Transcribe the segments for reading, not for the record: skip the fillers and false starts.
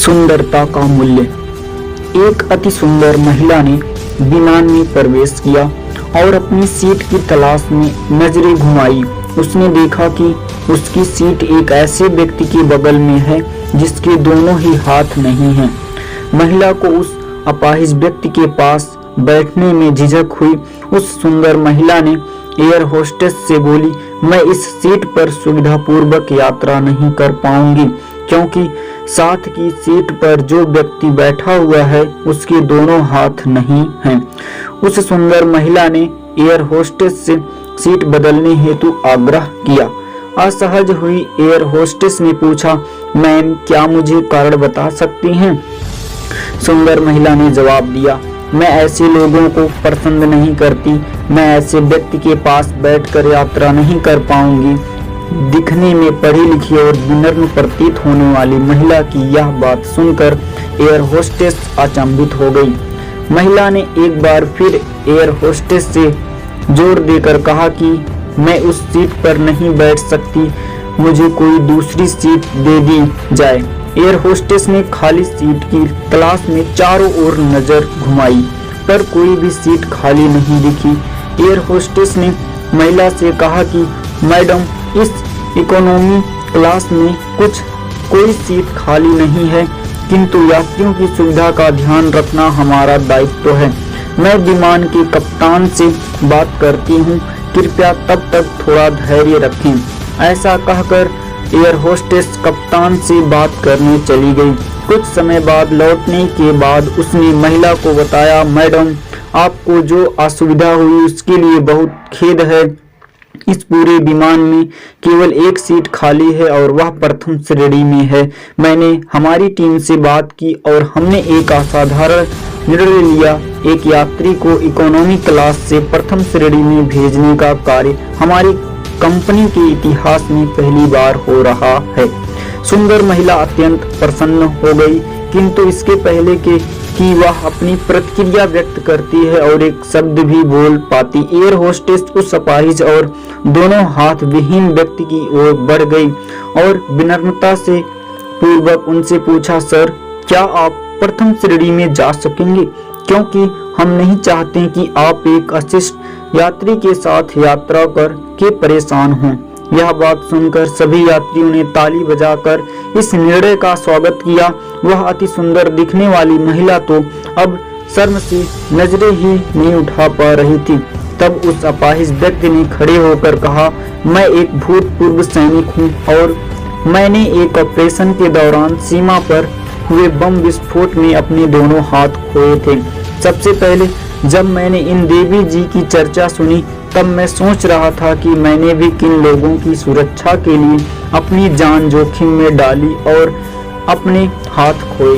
सुंदरता का मूल्य। एक अति सुंदर महिला ने विमान में प्रवेश किया और अपनी सीट की तलाश में नजरें घुमाई। उसने देखा कि उसकी सीट एक ऐसे व्यक्ति के बगल में है जिसके दोनों ही हाथ नहीं हैं। महिला को उस अपाहिज व्यक्ति के पास बैठने में झिझक हुई। उस सुंदर महिला ने एयर होस्टेस से बोली, मैं इस सीट पर सुविधापूर्वक यात्रा नहीं कर पाऊंगी क्योंकि साथ की सीट पर जो व्यक्ति बैठा हुआ है उसके दोनों हाथ नहीं हैं। उस सुंदर महिला ने एयर होस्टेस से सीट बदलने हेतु आग्रह किया। असहज हुई एयर होस्टेस ने पूछा, मैम क्या मुझे कारण बता सकती हैं? सुंदर महिला ने जवाब दिया, मैं ऐसे लोगों को पसंद नहीं करती। मैं ऐसे व्यक्ति के पास बैठकर यात्रा नहीं कर पाऊंगी। दिखने में पढ़ी लिखी और विनम्र प्रतीत होने वाली महिला की यह बात सुनकर एयर होस्टेस अचंभित हो गई। महिला ने एक बार फिर एयर होस्टेस से जोर देकर कहा कि मैं उस सीट पर नहीं बैठ सकती, मुझे कोई दूसरी सीट दे दी जाए। एयर होस्टेस ने खाली सीट की तलाश में चारों ओर नजर घुमाई पर कोई भी सीट खाली नहीं दिखी। एयर होस्टेस ने महिला से कहा कि मैडम, इस इकोनॉमी क्लास में कोई सीट खाली नहीं है, किंतु यात्रियों की सुविधा का ध्यान रखना हमारा दायित्व है। मैं विमान के कप्तान से बात करती हूँ, कृपया तब तक थोड़ा धैर्य रखें। ऐसा कहकर एयर होस्टेस कप्तान से बात करने चली गई। कुछ समय बाद लौटने के बाद उसने महिला को बताया, मैडम आपको जो असुविधा हुई उसके लिए बहुत खेद है। इस पूरे विमान में केवल एक सीट खाली है और वह प्रथम श्रेणी में है। मैंने हमारी टीम से बात की और हमने एक असाधारण निर्णय लिया। एक यात्री को इकोनॉमी क्लास से प्रथम श्रेणी में भेजने का कार्य हमारी कंपनी के इतिहास में पहली बार हो रहा है। सुंदर महिला अत्यंत प्रसन्न हो गई, किंतु इसके पहले कि वह अपनी प्रतिक्रिया व्यक्त करती है और एक शब्द भी बोल पाती, एयर होस्टेस उस अपाहिज और दोनों हाथ विहीन व्यक्ति की ओर बढ़ गई और विनम्रता से पूर्वक उनसे पूछा, सर क्या आप प्रथम श्रेणी में जा सकेंगे, क्योंकि हम नहीं चाहते कि आप एक अशिष्ट यात्री के साथ यात्रा करके परेशान हों। यह बात सुनकर सभी यात्रियों ने ताली बजाकर इस निर्णय का स्वागत किया। वह अति सुंदर दिखने वाली महिला तो अब शर्म से नजरें ही नहीं उठा पा रही थी। तब उस अपाहिज व्यक्ति ने खड़े होकर कहा, मैं एक भूतपूर्व सैनिक हूँ और मैंने एक ऑपरेशन के दौरान सीमा पर हुए बम विस्फोट में अपने दोनों हाथ खोए थे। सबसे पहले जब मैंने इन देवी जी की चर्चा सुनी तब मैं सोच रहा था कि मैंने भी किन लोगों की सुरक्षा के लिए अपनी जान जोखिम में डाली और अपने हाथ खोए।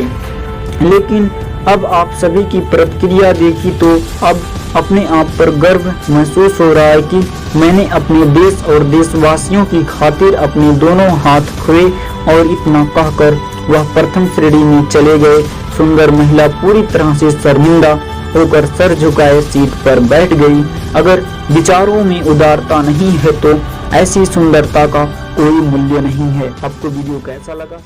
लेकिन अब आप सभी की प्रतिक्रिया देखी तो अब अपने आप पर गर्व महसूस हो रहा है कि मैंने अपने देश और देशवासियों की खातिर अपने दोनों हाथ खोए। और इतना कहकर वह प्रथम श्रेणी में चले गए। सुंदर महिला पूरी तरह से शर्मिंदा होकर सर झुकाए सीट पर बैठ गई। अगर विचारों में उदारता नहीं है तो ऐसी सुंदरता का कोई मूल्य नहीं है। आपको वीडियो कैसा लगा?